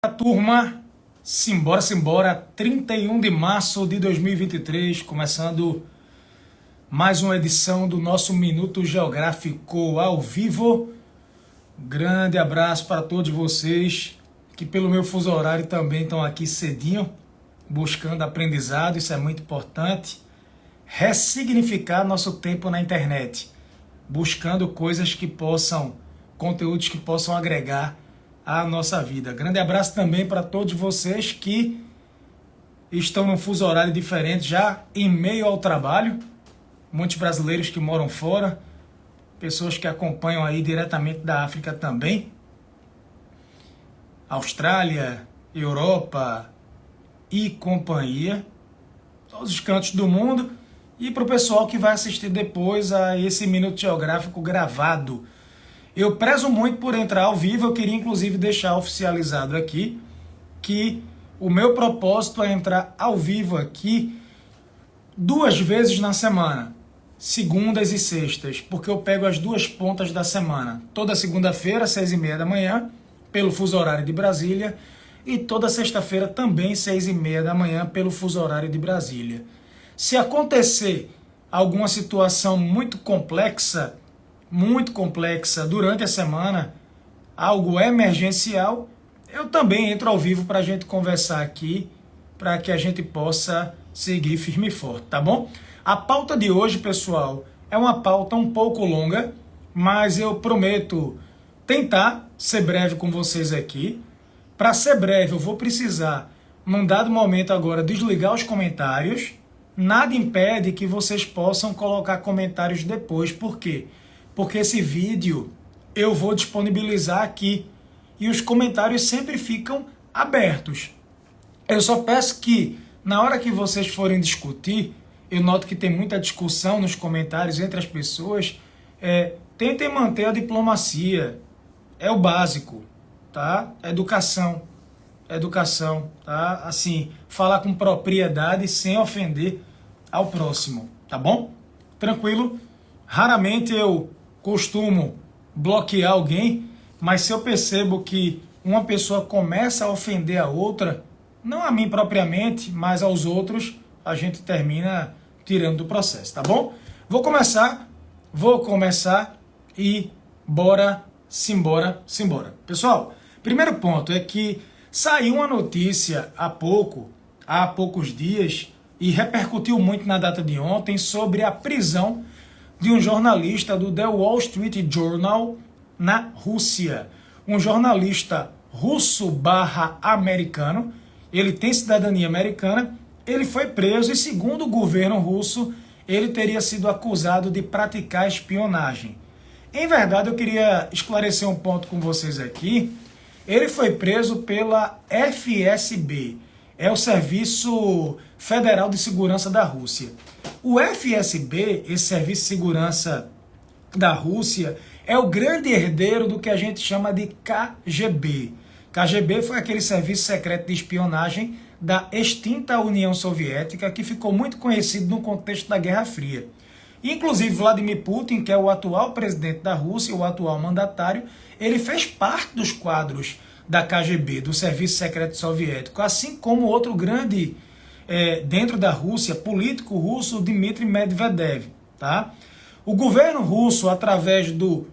Turma, simbora, simbora, 31 de março de 2023, começando mais uma edição do nosso Minuto Geográfico ao vivo. Grande abraço para todos vocês que pelo meu fuso horário também estão aqui cedinho, buscando aprendizado, isso é muito importante. Ressignificar nosso tempo na internet, buscando coisas que possam, conteúdos que possam agregar a nossa vida. Grande abraço também para todos vocês que estão num fuso horário diferente, já em meio ao trabalho. Muitos brasileiros que moram fora, pessoas que acompanham aí diretamente da África também. Austrália, Europa e companhia. Todos os cantos do mundo. E para o pessoal que vai assistir depois a esse Minuto Geográfico gravado. Eu prezo muito por entrar ao vivo, eu queria inclusive deixar oficializado aqui que o meu propósito é entrar ao vivo aqui 2 vezes na semana, segundas e sextas, porque eu pego as 2 pontas da semana, toda segunda-feira, 6h30 da manhã, pelo fuso horário de Brasília, e toda sexta-feira também, 6h30 da manhã, pelo fuso horário de Brasília. Se acontecer alguma situação muito complexa durante a semana, algo emergencial, eu também entro ao vivo para a gente conversar aqui, para que a gente possa seguir firme e forte, tá bom? A pauta de hoje, pessoal, é uma pauta um pouco longa, mas eu prometo tentar ser breve com vocês aqui. Para ser breve, eu vou precisar, num dado momento agora, desligar os comentários. Nada impede que vocês possam colocar comentários depois. Por quê? Porque esse vídeo eu vou disponibilizar aqui e os comentários sempre ficam abertos. Eu só peço que, na hora que vocês forem discutir, eu noto que tem muita discussão nos comentários entre as pessoas, tentem manter a diplomacia, é o básico, tá? Educação, tá? Assim, falar com propriedade sem ofender ao próximo, tá bom? Tranquilo? Raramente eu costumo bloquear alguém, mas se eu percebo que uma pessoa começa a ofender a outra, não a mim propriamente, mas aos outros, a gente termina tirando do processo, tá bom? Vou começar e simbora. Pessoal, primeiro ponto é que saiu uma notícia há poucos dias, e repercutiu muito na data de ontem, sobre a prisão de um jornalista do The Wall Street Journal na Rússia. Um jornalista russo/americano, ele tem cidadania americana, ele foi preso e, segundo o governo russo, ele teria sido acusado de praticar espionagem. Em verdade, eu queria esclarecer um ponto com vocês aqui. Ele foi preso pela FSB, é o Serviço Federal de Segurança da Rússia. O FSB, esse Serviço de Segurança da Rússia, é o grande herdeiro do que a gente chama de KGB. KGB foi aquele serviço secreto de espionagem da extinta União Soviética, que ficou muito conhecido no contexto da Guerra Fria. Inclusive Vladimir Putin, que é o atual presidente da Rússia, o atual mandatário, ele fez parte dos quadros da KGB, do Serviço Secreto Soviético, assim como outro grande, dentro da Rússia, político russo, Dmitry Medvedev. Tá? O governo russo, através do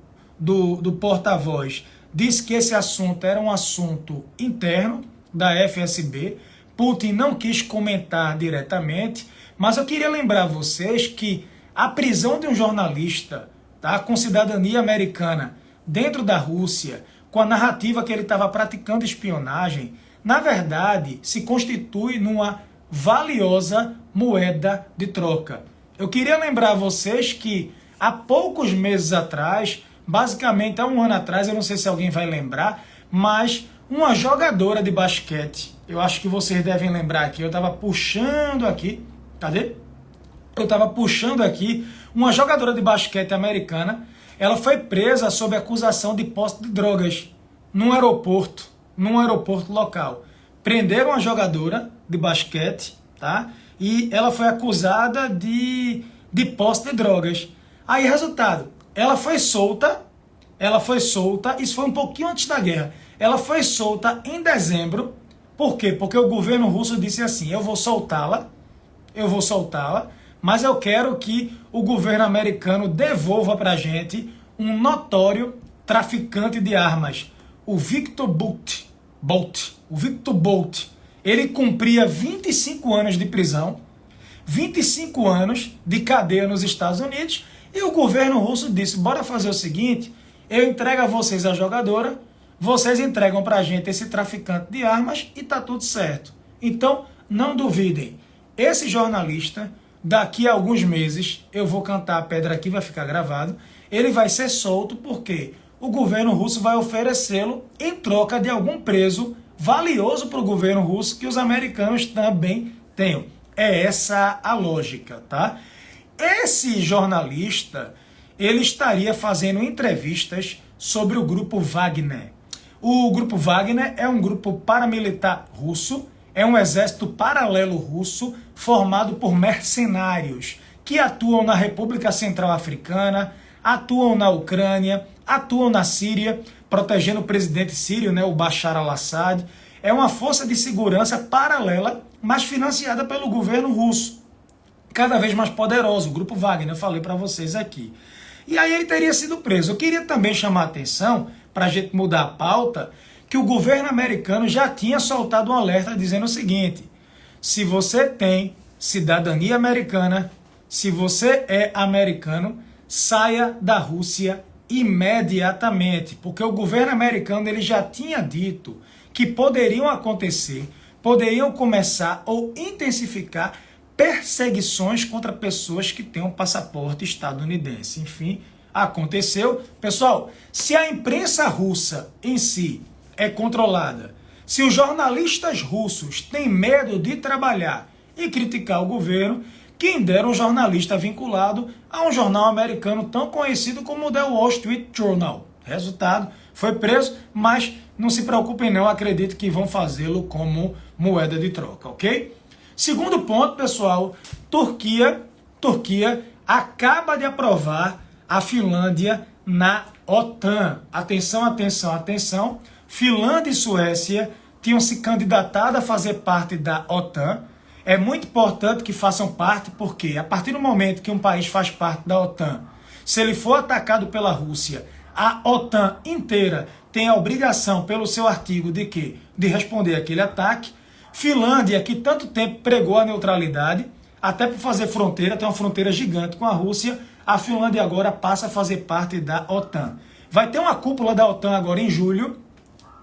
porta-voz, disse que esse assunto era um assunto interno da FSB. Putin não quis comentar diretamente, mas eu queria lembrar a vocês que a prisão de um jornalista, tá, com cidadania americana dentro da Rússia, com a narrativa que ele estava praticando espionagem, na verdade se constitui numa valiosa moeda de troca. Eu queria lembrar a vocês que há poucos meses atrás, basicamente há 1 ano atrás, eu não sei se alguém vai lembrar, mas uma jogadora de basquete, eu acho que vocês devem lembrar aqui, eu estava puxando aqui, cadê? Eu estava puxando aqui, uma jogadora de basquete americana, ela foi presa sob acusação de posse de drogas num aeroporto local. Prenderam a jogadora de basquete, tá? E ela foi acusada de posse de drogas. Aí, resultado, ela foi solta ela foi solta, isso foi um pouquinho antes da guerra, ela foi solta em dezembro. Por quê? Porque o governo russo disse assim, eu vou soltá-la, mas eu quero que o governo americano devolva para a gente um notório traficante de armas, o Victor Bout. O Victor Bout. Ele cumpria 25 anos de prisão, 25 anos de cadeia nos Estados Unidos, e o governo russo disse, bora fazer o seguinte, eu entrego a vocês a jogadora, vocês entregam pra gente esse traficante de armas e tá tudo certo. Então, não duvidem, esse jornalista, daqui a alguns meses, eu vou cantar a pedra aqui, vai ficar gravado, ele vai ser solto porque o governo russo vai oferecê-lo em troca de algum preso valioso para o governo russo que os americanos também tenham. É essa a lógica, tá? Esse jornalista, ele estaria fazendo entrevistas sobre o grupo Wagner. O grupo Wagner é um grupo paramilitar russo, é um exército paralelo russo formado por mercenários que atuam na República Central Africana, atuam na Ucrânia, atuam na Síria, protegendo o presidente sírio, né, o Bashar al-Assad. É uma força de segurança paralela, mas financiada pelo governo russo. Cada vez mais poderoso, o grupo Wagner, eu falei para vocês aqui. E aí ele teria sido preso. Eu queria também chamar a atenção, para a gente mudar a pauta, que o governo americano já tinha soltado um alerta dizendo o seguinte, se você tem cidadania americana, se você é americano, saia da Rússia imediatamente, porque o governo americano ele já tinha dito que poderiam começar ou intensificar perseguições contra pessoas que tenham passaporte estadunidense. Enfim, aconteceu. Pessoal, se a imprensa russa em si é controlada, se os jornalistas russos têm medo de trabalhar e criticar o governo, quem dera um jornalista vinculado a um jornal americano tão conhecido como o The Wall Street Journal. Resultado, foi preso, mas não se preocupem não, acredito que vão fazê-lo como moeda de troca, ok? Segundo ponto, pessoal, Turquia acaba de aprovar a Finlândia na OTAN. Atenção, atenção, atenção. Finlândia e Suécia tinham se candidatado a fazer parte da OTAN. É muito importante que façam parte, porque a partir do momento que um país faz parte da OTAN, se ele for atacado pela Rússia, a OTAN inteira tem a obrigação, pelo seu artigo, de quê? De responder aquele ataque. Finlândia, que tanto tempo pregou a neutralidade, até por fazer fronteira, tem uma fronteira gigante com a Rússia, a Finlândia agora passa a fazer parte da OTAN. Vai ter uma cúpula da OTAN agora em julho.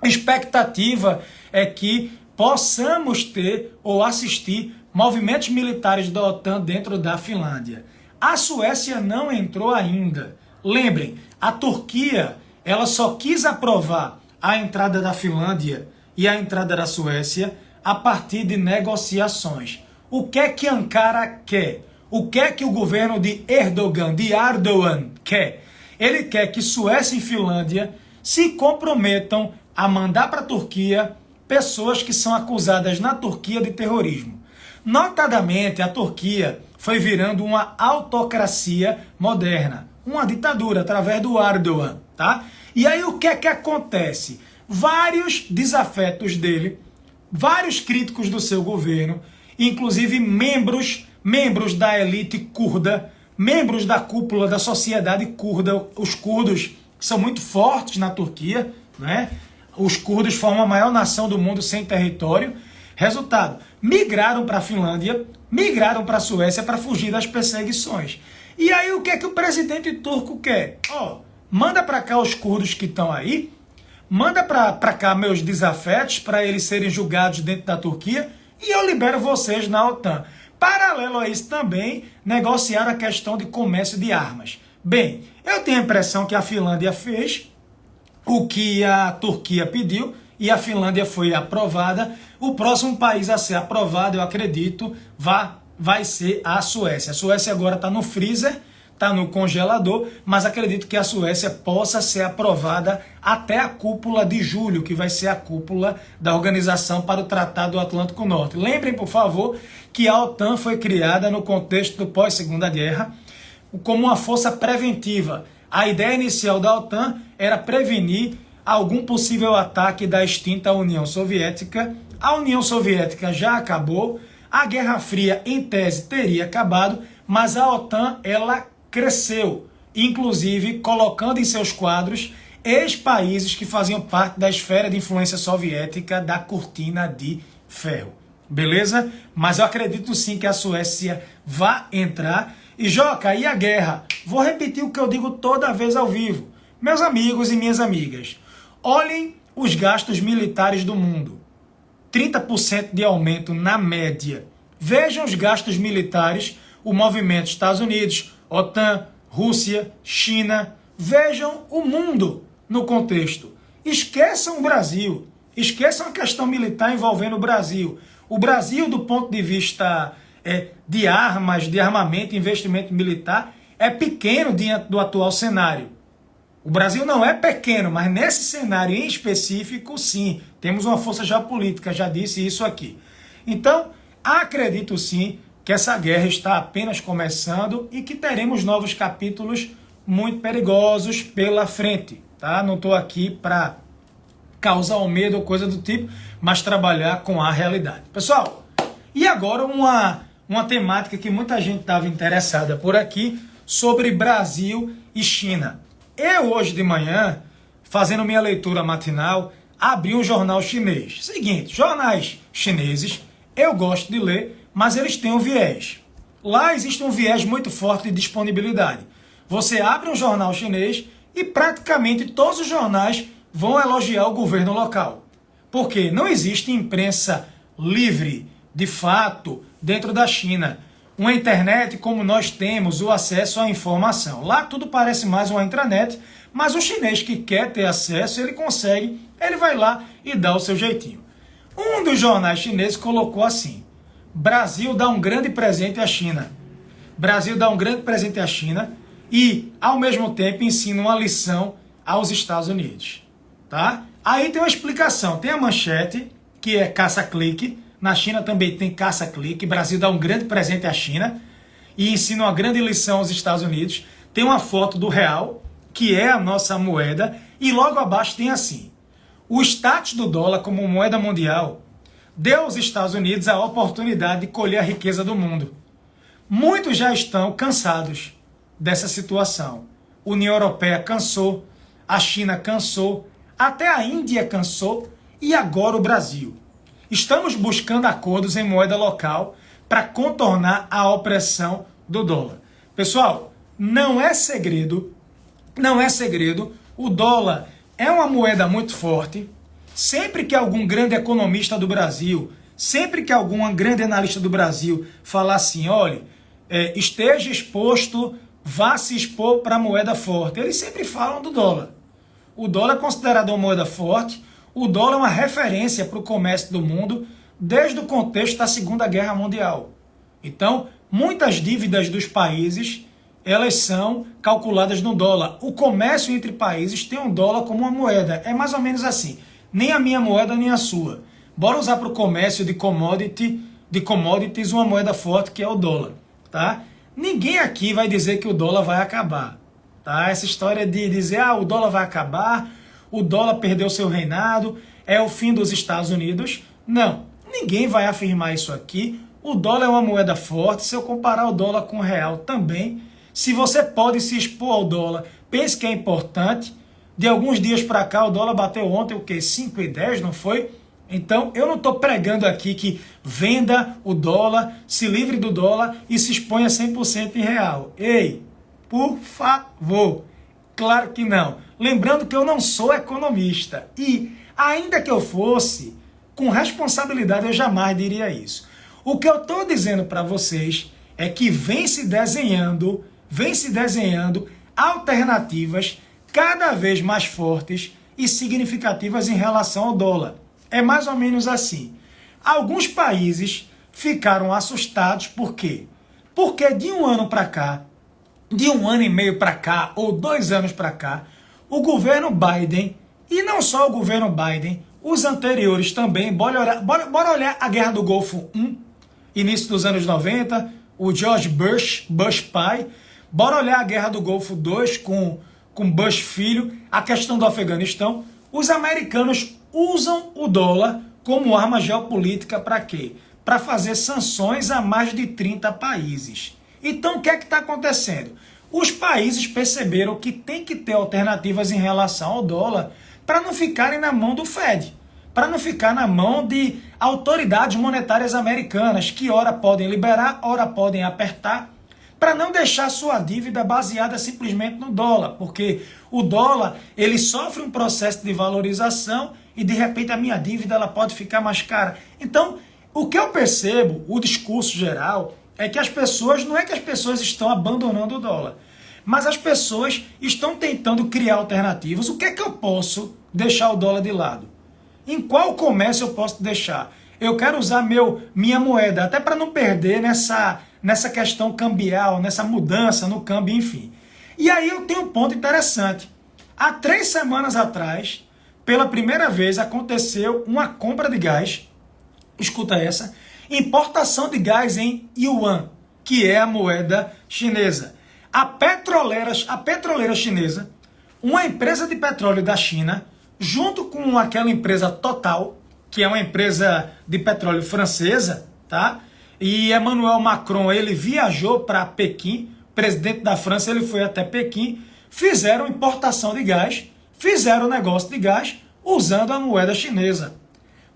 A expectativa é que possamos ter ou assistir movimentos militares da OTAN dentro da Finlândia. A Suécia não entrou ainda. Lembrem, a Turquia ela só quis aprovar a entrada da Finlândia e a entrada da Suécia a partir de negociações. O que é que Ankara quer? O que é que o governo de Erdogan quer? Ele quer que Suécia e Finlândia se comprometam a mandar para a Turquia pessoas que são acusadas na Turquia de terrorismo. Notadamente, a Turquia foi virando uma autocracia moderna, uma ditadura através do Erdogan, tá? E aí o que é que acontece? Vários desafetos dele, vários críticos do seu governo, inclusive membros da elite curda, membros da cúpula da sociedade curda, os curdos são muito fortes na Turquia, né? Os curdos formam a maior nação do mundo sem território. Resultado, migraram para a Finlândia, migraram para a Suécia para fugir das perseguições. E aí o que é que o presidente turco quer? Manda para cá os curdos que estão aí, manda para cá meus desafetos para eles serem julgados dentro da Turquia e eu libero vocês na OTAN. Paralelo a isso também, negociar a questão de comércio de armas. Bem, eu tenho a impressão que a Finlândia fez o que a Turquia pediu e a Finlândia foi aprovada. O próximo país a ser aprovado, eu acredito, vai ser a Suécia. A Suécia agora está no freezer, está no congelador, mas acredito que a Suécia possa ser aprovada até a cúpula de julho, que vai ser a cúpula da Organização para o Tratado do Atlântico Norte. Lembrem, por favor, que a OTAN foi criada no contexto do pós-Segunda Guerra como uma força preventiva. A ideia inicial da OTAN era prevenir algum possível ataque da extinta União Soviética. A União Soviética já acabou, a Guerra Fria, em tese, teria acabado, mas a OTAN, ela cresceu, inclusive colocando em seus quadros ex-países que faziam parte da esfera de influência soviética da cortina de ferro. Beleza? Mas eu acredito sim que a Suécia vai entrar. E Joca, e a guerra? Vou repetir o que eu digo toda vez ao vivo. Meus amigos e minhas amigas, olhem os gastos militares do mundo. 30% de aumento na média. Vejam os gastos militares, o movimento Estados Unidos, OTAN, Rússia, China. Vejam o mundo no contexto. Esqueçam o Brasil. Esqueçam a questão militar envolvendo o Brasil. O Brasil, do ponto de vista de armas, de armamento, investimento militar, é pequeno diante do atual cenário. O Brasil não é pequeno, mas nesse cenário em específico, sim. Temos uma força geopolítica, já disse isso aqui. Então, acredito sim que essa guerra está apenas começando e que teremos novos capítulos muito perigosos pela frente. Tá? Não estou aqui para causar o medo ou coisa do tipo, mas trabalhar com a realidade. Pessoal, e agora uma temática que muita gente estava interessada por aqui, sobre Brasil e China. Eu hoje de manhã, fazendo minha leitura matinal, abri um jornal chinês. Seguinte, jornais chineses, eu gosto de ler, mas eles têm um viés. Lá existe um viés muito forte de disponibilidade. Você abre um jornal chinês e praticamente todos os jornais vão elogiar o governo local. Porque não existe imprensa livre, de fato, dentro da China. Uma internet como nós temos, o acesso à informação. Lá tudo parece mais uma intranet, mas o chinês que quer ter acesso, ele consegue, ele vai lá e dá o seu jeitinho. Um dos jornais chineses colocou assim: Brasil dá um grande presente à China. Brasil dá um grande presente à China e, ao mesmo tempo, ensina uma lição aos Estados Unidos. Tá? Aí tem uma explicação. Tem a manchete, que é caça-clique. Na China também tem caça-clique. Brasil dá um grande presente à China e ensina uma grande lição aos Estados Unidos. Tem uma foto do real, que é a nossa moeda, e logo abaixo tem assim: o status do dólar como moeda mundial deu aos Estados Unidos a oportunidade de colher a riqueza do mundo. Muitos já estão cansados dessa situação. A União Europeia cansou, a China cansou, até a Índia cansou e agora o Brasil. Estamos buscando acordos em moeda local para contornar a opressão do dólar. Pessoal, não é segredo, o dólar é uma moeda muito forte. Sempre que algum grande economista do Brasil, sempre que algum grande analista do Brasil falar assim, olha, esteja exposto, vá se expor para a moeda forte, eles sempre falam do dólar. O dólar é considerado uma moeda forte. O dólar é uma referência para o comércio do mundo desde o contexto da Segunda Guerra Mundial. Então, muitas dívidas dos países, elas são calculadas no dólar. O comércio entre países tem um dólar como uma moeda. É mais ou menos assim. Nem a minha moeda, nem a sua. Bora usar para o comércio de commodities uma moeda forte que é o dólar. Tá? Ninguém aqui vai dizer que o dólar vai acabar. Tá? Essa história de dizer, o dólar vai acabar, o dólar perdeu seu reinado, é o fim dos Estados Unidos. Não, ninguém vai afirmar isso aqui. O dólar é uma moeda forte. Se eu comparar o dólar com o real também, se você pode se expor ao dólar, pense que é importante. De alguns dias para cá, o dólar bateu ontem, o quê? 5,10, não foi? Então, eu não estou pregando aqui que venda o dólar, se livre do dólar e se exponha 100% em real. Ei, por favor, claro que não. Lembrando que eu não sou economista e, ainda que eu fosse, com responsabilidade eu jamais diria isso. O que eu estou dizendo para vocês é que vem se desenhando alternativas cada vez mais fortes e significativas em relação ao dólar. É mais ou menos assim. Alguns países ficaram assustados, por quê? Porque de um ano para cá, de um ano e meio para cá, ou 2 anos para cá, o governo Biden, e não só o governo Biden, os anteriores também, bora olhar a Guerra do Golfo I, início dos anos 90, o George Bush pai, bora olhar a Guerra do Golfo II com com Bush filho, a questão do Afeganistão, os americanos usam o dólar como arma geopolítica para quê? Para fazer sanções a mais de 30 países. Então o que é que está acontecendo? Os países perceberam que tem que ter alternativas em relação ao dólar para não ficarem na mão do Fed, para não ficar na mão de autoridades monetárias americanas, que ora podem liberar, ora podem apertar, para não deixar sua dívida baseada simplesmente no dólar, porque o dólar ele sofre um processo de valorização e de repente a minha dívida ela pode ficar mais cara. Então, o que eu percebo, o discurso geral, é que as pessoas, não é que as pessoas estão abandonando o dólar, mas as pessoas estão tentando criar alternativas. O que é que eu posso deixar o dólar de lado? Em qual comércio eu posso deixar? Eu quero usar minha moeda, até para não perder nessa questão cambial, nessa mudança no câmbio, enfim. E aí eu tenho um ponto interessante. Há 3 semanas atrás, pela primeira vez, aconteceu uma compra de gás, escuta essa, importação de gás em yuan, que é a moeda chinesa. A petroleira chinesa, uma empresa de petróleo da China, junto com aquela empresa Total, que é uma empresa de petróleo francesa, tá? E Emmanuel Macron, ele viajou para Pequim, presidente da França, ele foi até Pequim, fizeram importação de gás, fizeram negócio de gás usando a moeda chinesa.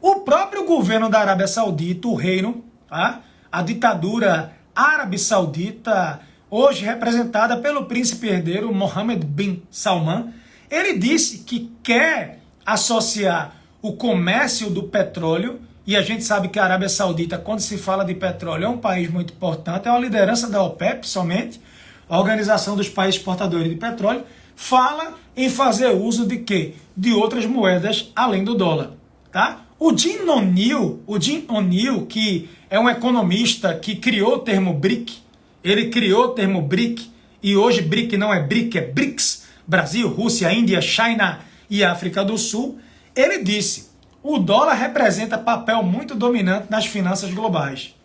O próprio governo da Arábia Saudita, o reino, tá? A ditadura árabe saudita, hoje representada pelo príncipe herdeiro Mohammed bin Salman, ele disse que quer associar o comércio do petróleo, e a gente sabe que a Arábia Saudita, quando se fala de petróleo, é um país muito importante, é uma liderança da OPEP somente, a Organização dos Países Exportadores de Petróleo, fala em fazer uso de quê? De outras moedas além do dólar, tá? O Jim O'Neill, que é um economista que criou o termo BRIC, ele criou o termo BRIC, e hoje BRIC não é BRIC, é BRICS, Brasil, Rússia, Índia, China e África do Sul, ele disse, o dólar representa papel muito dominante nas finanças globais.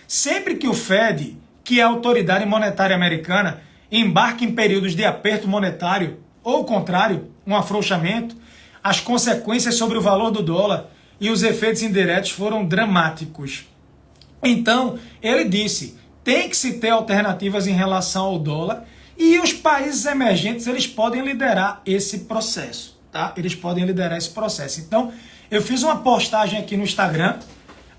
Sempre que o Fed, que é a autoridade monetária americana, embarca em períodos de aperto monetário, ou o contrário, um afrouxamento, as consequências sobre o valor do dólar e os efeitos indiretos foram dramáticos. Então, ele disse, tem que se ter alternativas em relação ao dólar e os países emergentes eles podem liderar esse processo, tá? Eles podem liderar esse processo. Então, eu fiz uma postagem aqui no Instagram,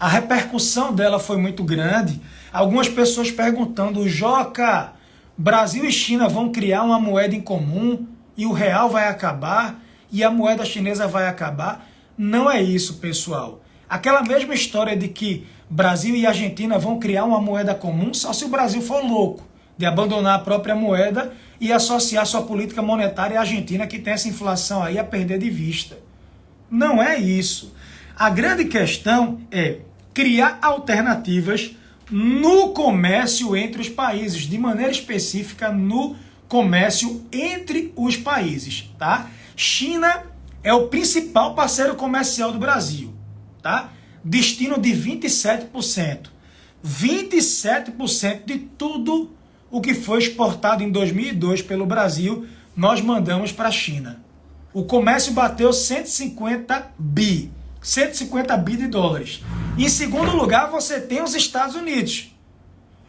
a repercussão dela foi muito grande, algumas pessoas perguntando, Joca, Brasil e China vão criar uma moeda em comum e o real vai acabar e a moeda chinesa vai acabar? Não é isso, pessoal. Aquela mesma história de que Brasil e Argentina vão criar uma moeda comum só se o Brasil for louco de abandonar a própria moeda e associar sua política monetária à Argentina, que tem essa inflação aí a perder de vista. Não é isso. A grande questão é criar alternativas no comércio entre os países, de maneira específica no comércio entre os países, tá? China é o principal parceiro comercial do Brasil, tá? Destino de 27%. 27% de tudo o que foi exportado em 2002 pelo Brasil, nós mandamos para a China. O comércio bateu 150 bi de dólares. Em segundo lugar, você tem os Estados Unidos.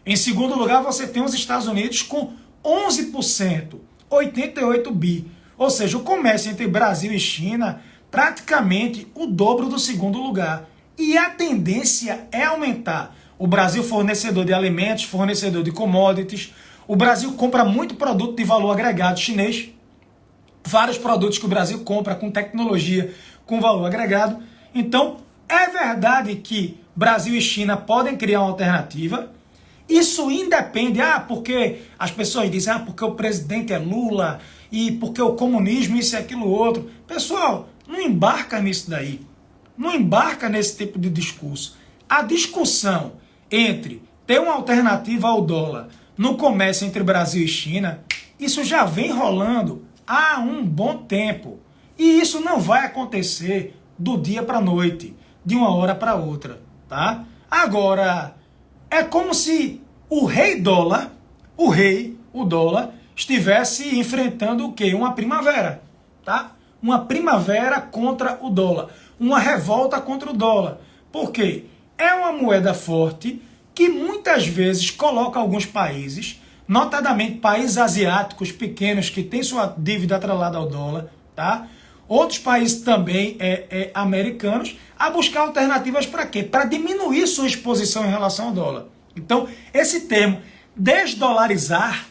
Em segundo lugar, você tem os Estados Unidos com 11%, 88 bi. Ou seja, o comércio entre Brasil e China, praticamente o dobro do segundo lugar. E a tendência é aumentar. O Brasil fornecedor de alimentos, fornecedor de commodities. O Brasil compra muito produto de valor agregado chinês. Vários produtos que o Brasil compra com tecnologia, com valor agregado. Então, é verdade que Brasil e China podem criar uma alternativa. Isso independe, porque as pessoas dizem, porque o presidente é Lula e porque o comunismo, isso e aquilo outro. Pessoal, não embarca nisso daí. Não embarca nesse tipo de discurso. A discussão entre ter uma alternativa ao dólar no comércio entre Brasil e China, isso já vem rolando há um bom tempo. E isso não vai acontecer do dia para a noite, de uma hora para outra, tá? Agora, é como se o dólar, estivesse enfrentando o quê? Uma primavera, tá? Uma primavera contra o dólar, uma revolta contra o dólar. Por quê? É uma moeda forte que muitas vezes coloca alguns países, notadamente países asiáticos pequenos que têm sua dívida atrelada ao dólar, tá? Outros países também americanos, a buscar alternativas para quê? Para diminuir sua exposição em relação ao dólar. Então, esse termo, desdolarizar,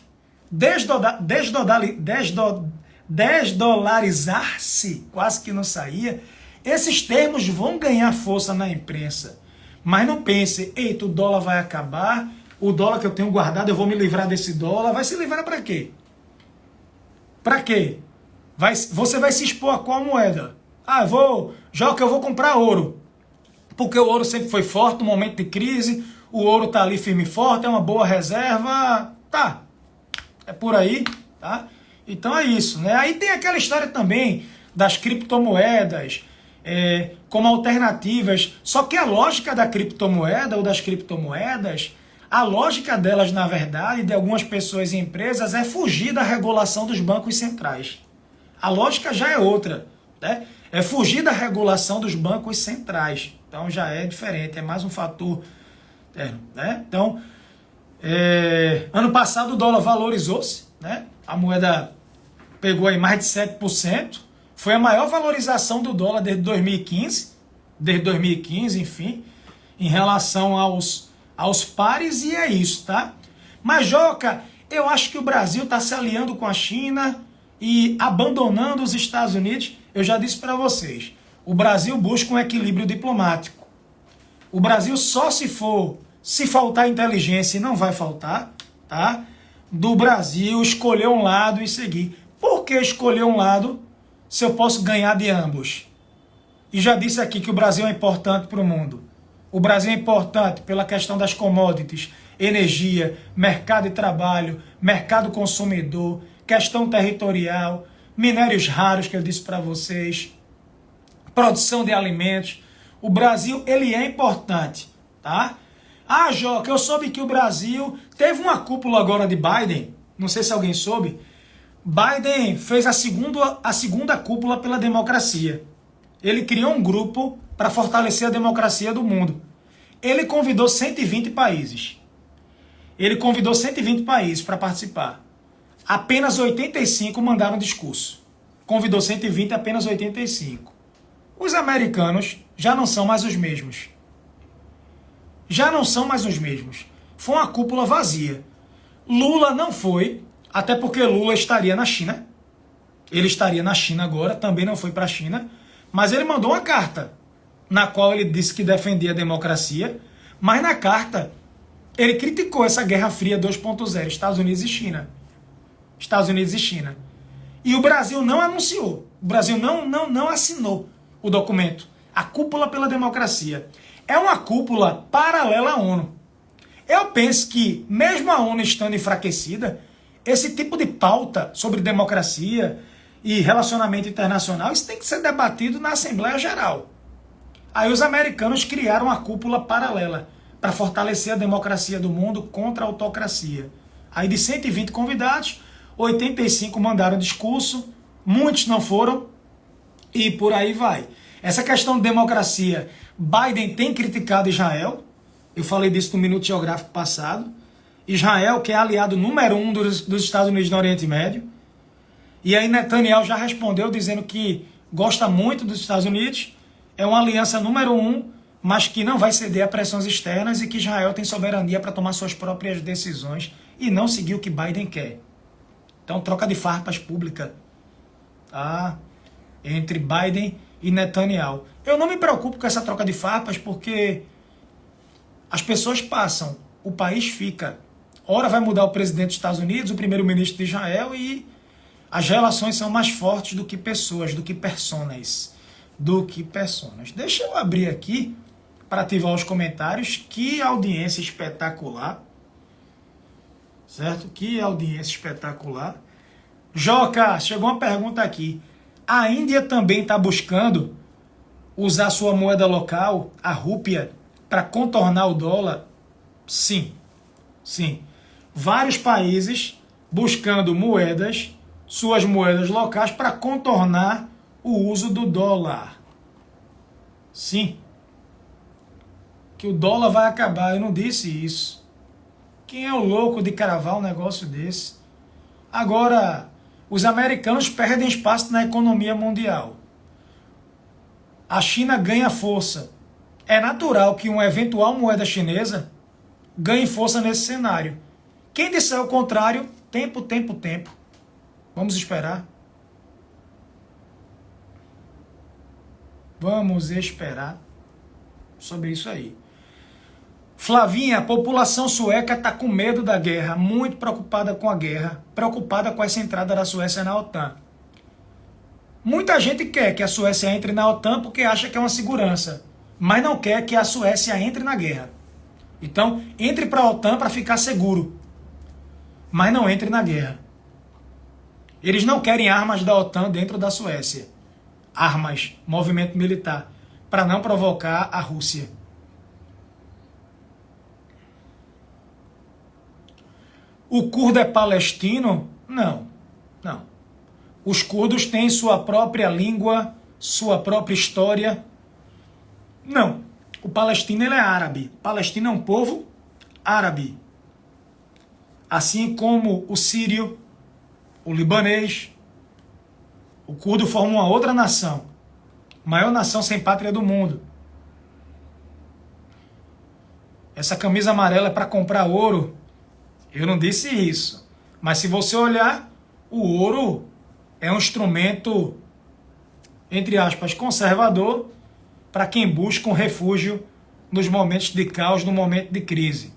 desdolarizar-se, quase que não saía, esses termos vão ganhar força na imprensa. Mas não pense, eita, o dólar vai acabar, o dólar que eu tenho guardado, eu vou me livrar desse dólar. Vai se livrar para quê? Para quê? Você vai se expor a qual moeda? Ah, já que eu vou comprar ouro. Porque o ouro sempre foi forte no momento de crise, o ouro tá ali firme e forte, é uma boa reserva, tá. É por aí, tá? Então é isso, né? Aí tem aquela história também das criptomoedas, como alternativas. Só que a lógica da criptomoeda ou das criptomoedas, a lógica delas, na verdade, de algumas pessoas e empresas, é fugir da regulação dos bancos centrais. A lógica já é outra, né? É fugir da regulação dos bancos centrais. Então já é diferente, é mais um fator, né? Então, ano passado o dólar valorizou-se, né? A moeda pegou aí mais de 7%. Foi a maior valorização do dólar desde 2015, enfim, em relação aos pares, e é isso, tá? Mas, Joca, eu acho que o Brasil está se aliando com a China e abandonando os Estados Unidos. Eu já disse para vocês, o Brasil busca um equilíbrio diplomático. O Brasil só se faltar inteligência, e não vai faltar, tá? Do Brasil escolher um lado e seguir. Por que escolher um lado se eu posso ganhar de ambos? E já disse aqui que o Brasil é importante para o mundo. O Brasil é importante pela questão das commodities, energia, mercado de trabalho, mercado consumidor, questão territorial, minérios raros que eu disse para vocês, produção de alimentos. O Brasil, ele é importante, tá? Ah, Joca, eu soube que o Brasil teve uma cúpula agora de Biden, não sei se alguém soube. Biden fez a segunda cúpula pela democracia. Ele criou um grupo para fortalecer a democracia do mundo. Ele convidou 120 países. Ele convidou 120 países para participar. Apenas 85 mandaram discurso. Convidou 120, apenas 85. Os americanos já não são mais os mesmos. Já não são mais os mesmos. Foi uma cúpula vazia. Lula não foi, até porque Lula estaria na China. Ele estaria na China agora, também não foi para a China. Mas ele mandou uma carta, na qual ele disse que defendia a democracia. Mas na carta, ele criticou essa Guerra Fria 2.0, Estados Unidos e China. Estados Unidos e China. E o Brasil não anunciou. O Brasil não assinou o documento. A Cúpula pela Democracia. É uma cúpula paralela à ONU. Eu penso que, mesmo a ONU estando enfraquecida, esse tipo de pauta sobre democracia e relacionamento internacional, isso tem que ser debatido na Assembleia Geral. Aí os americanos criaram uma cúpula paralela para fortalecer a democracia do mundo contra a autocracia. Aí de 120 convidados, 85 mandaram discurso, muitos não foram, e por aí vai. Essa questão de democracia, Biden tem criticado Israel, eu falei disso no Minuto Geográfico passado. Israel, que é aliado número 1 dos Estados Unidos no Oriente Médio. E aí Netanyahu já respondeu dizendo que gosta muito dos Estados Unidos, é uma aliança número 1, mas que não vai ceder a pressões externas e que Israel tem soberania para tomar suas próprias decisões e não seguir o que Biden quer. Então, troca de farpas pública, tá? Entre Biden e Netanyahu. Eu não me preocupo com essa troca de farpas porque as pessoas passam, o país fica. Ora vai mudar o presidente dos Estados Unidos, o primeiro-ministro de Israel, e as relações são mais fortes do que pessoas, do que personas. Deixa eu abrir aqui para ativar os comentários. Que audiência espetacular. Certo? Que audiência espetacular. Joca, chegou uma pergunta aqui. A Índia também está buscando usar sua moeda local, a rúpia, para contornar o dólar? Sim. Sim. Vários países buscando moedas, suas moedas locais, para contornar o uso do dólar. Sim. Que o dólar vai acabar. Eu não disse isso. Quem é o louco de cravar um negócio desse? Agora, os americanos perdem espaço na economia mundial. A China ganha força. É natural que uma eventual moeda chinesa ganhe força nesse cenário. Quem disser o contrário, tempo. Vamos esperar. Vamos esperar sobre isso aí. Flavinha, a população sueca está com medo da guerra, muito preocupada com a guerra, preocupada com essa entrada da Suécia na OTAN. Muita gente quer que a Suécia entre na OTAN porque acha que é uma segurança, mas não quer que a Suécia entre na guerra. Então, entre para a OTAN para ficar seguro, mas não entre na guerra. Eles não querem armas da OTAN dentro da Suécia. Armas, movimento militar, para não provocar a Rússia. O curdo é palestino? Não. Os curdos têm sua própria língua, sua própria história. Não. O palestino ele é árabe. O palestino é um povo árabe. Assim como o sírio, o libanês, o curdo forma uma outra nação. Maior nação sem pátria do mundo. Essa camisa amarela é para comprar ouro. Eu não disse isso. Mas se você olhar, o ouro é um instrumento, entre aspas, conservador para quem busca um refúgio nos momentos de caos, no momento de crise.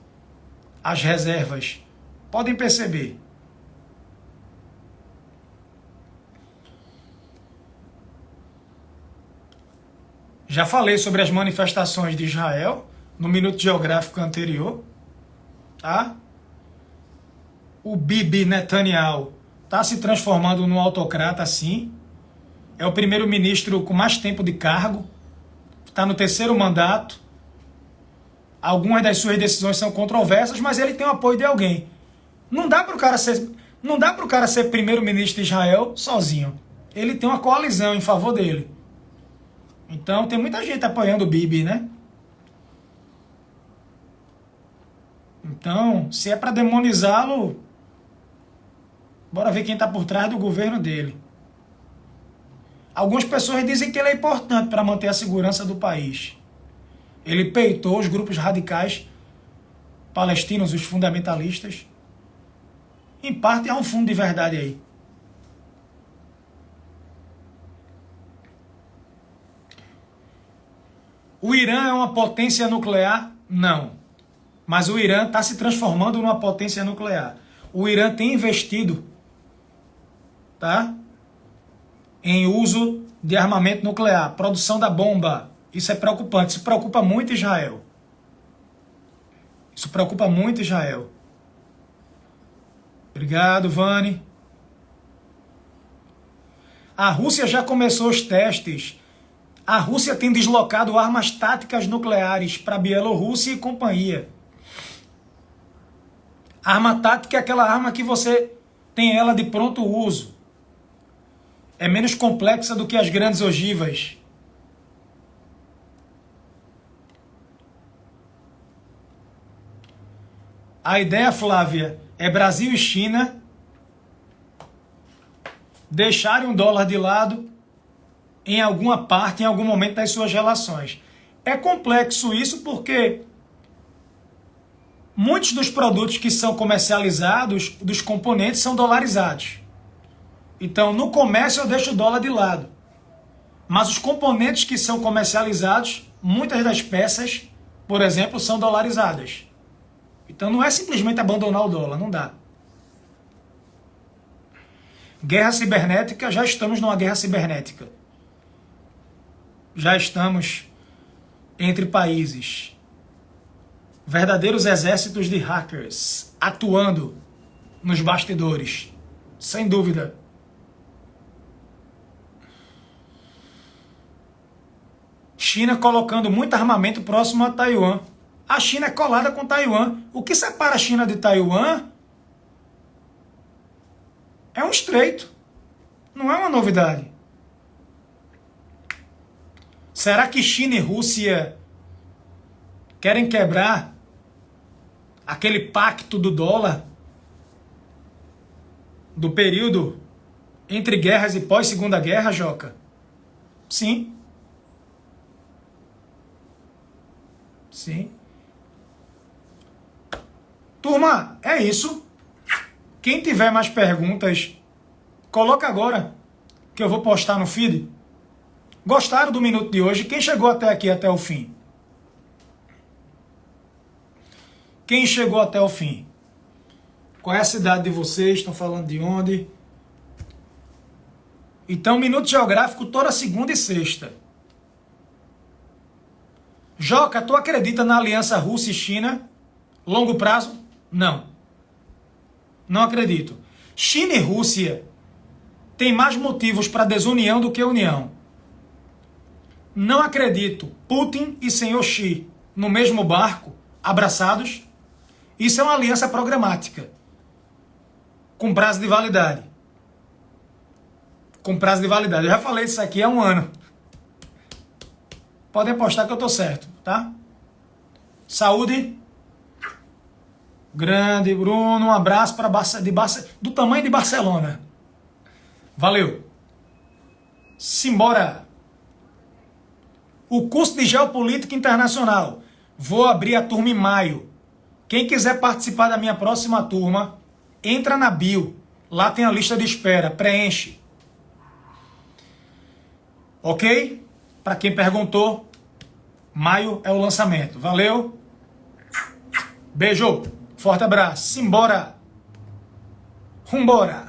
As reservas. Podem perceber. Já falei sobre as manifestações de Israel no Minuto Geográfico anterior. Tá? O Bibi Netanyahu está se transformando num autocrata, sim. É o primeiro-ministro com mais tempo de cargo. Está no terceiro mandato. Algumas das suas decisões são controversas, mas ele tem o apoio de alguém. Não dá para o cara ser primeiro-ministro de Israel sozinho. Ele tem uma coalizão em favor dele. Então tem muita gente apoiando o Bibi, né? Então, se é para demonizá-lo, bora ver quem está por trás do governo dele. Algumas pessoas dizem que ele é importante para manter a segurança do país. Ele peitou os grupos radicais palestinos, os fundamentalistas. Em parte há um fundo de verdade aí. O Irã é uma potência nuclear? Não. Mas o Irã está se transformando numa potência nuclear. O Irã tem investido, tá, em uso de armamento nuclear, produção da bomba. Isso é preocupante. Isso preocupa muito Israel. Isso preocupa muito Israel. Obrigado, Vani. A Rússia já começou os testes. A Rússia tem deslocado armas táticas nucleares para a Bielorrússia e companhia. Arma tática é aquela arma que você tem ela de pronto uso. É menos complexa do que as grandes ogivas. A ideia, Flávia, é Brasil e China deixarem o dólar de lado em alguma parte, em algum momento das suas relações. É complexo isso porque muitos dos produtos que são comercializados, dos componentes, são dolarizados. Então, no comércio eu deixo o dólar de lado. Mas os componentes que são comercializados, muitas das peças, por exemplo, são dolarizadas. Então não é simplesmente abandonar o dólar, não dá. Guerra cibernética, já estamos numa guerra cibernética. Já estamos entre países. Verdadeiros exércitos de hackers atuando nos bastidores. Sem dúvida. China colocando muito armamento próximo a Taiwan. A China é colada com Taiwan. O que separa a China de Taiwan É um estreito. Não é uma novidade. Será que China e Rússia querem quebrar aquele pacto do dólar do período entre guerras e pós-segunda guerra, Joca? Sim. Sim. Turma, é isso. Quem tiver mais perguntas, coloca agora, que eu vou postar no feed. Gostaram do minuto de hoje? Quem chegou até aqui, até o fim? Quem chegou até o fim? Qual é a cidade de vocês? Estão falando de onde? Então, Minuto Geográfico toda segunda e sexta. Joca, tu acredita na aliança Rússia e China? Longo prazo? Não. Não acredito. China e Rússia têm mais motivos para desunião do que união. Não acredito. Putin e senhor Xi no mesmo barco, abraçados. Isso é uma aliança programática. Com prazo de validade. Com prazo de validade. Eu já falei isso aqui há um ano. Podem apostar que eu tô certo, tá? Saúde. Grande, Bruno. Um abraço para do tamanho de Barcelona. Valeu. Simbora. O curso de Geopolítica Internacional. Vou abrir a turma em maio. Quem quiser participar da minha próxima turma, entra na bio. Lá tem a lista de espera. Preenche. Ok? Para quem perguntou, maio é o lançamento. Valeu? Beijo. Forte abraço. Simbora. Rumbora.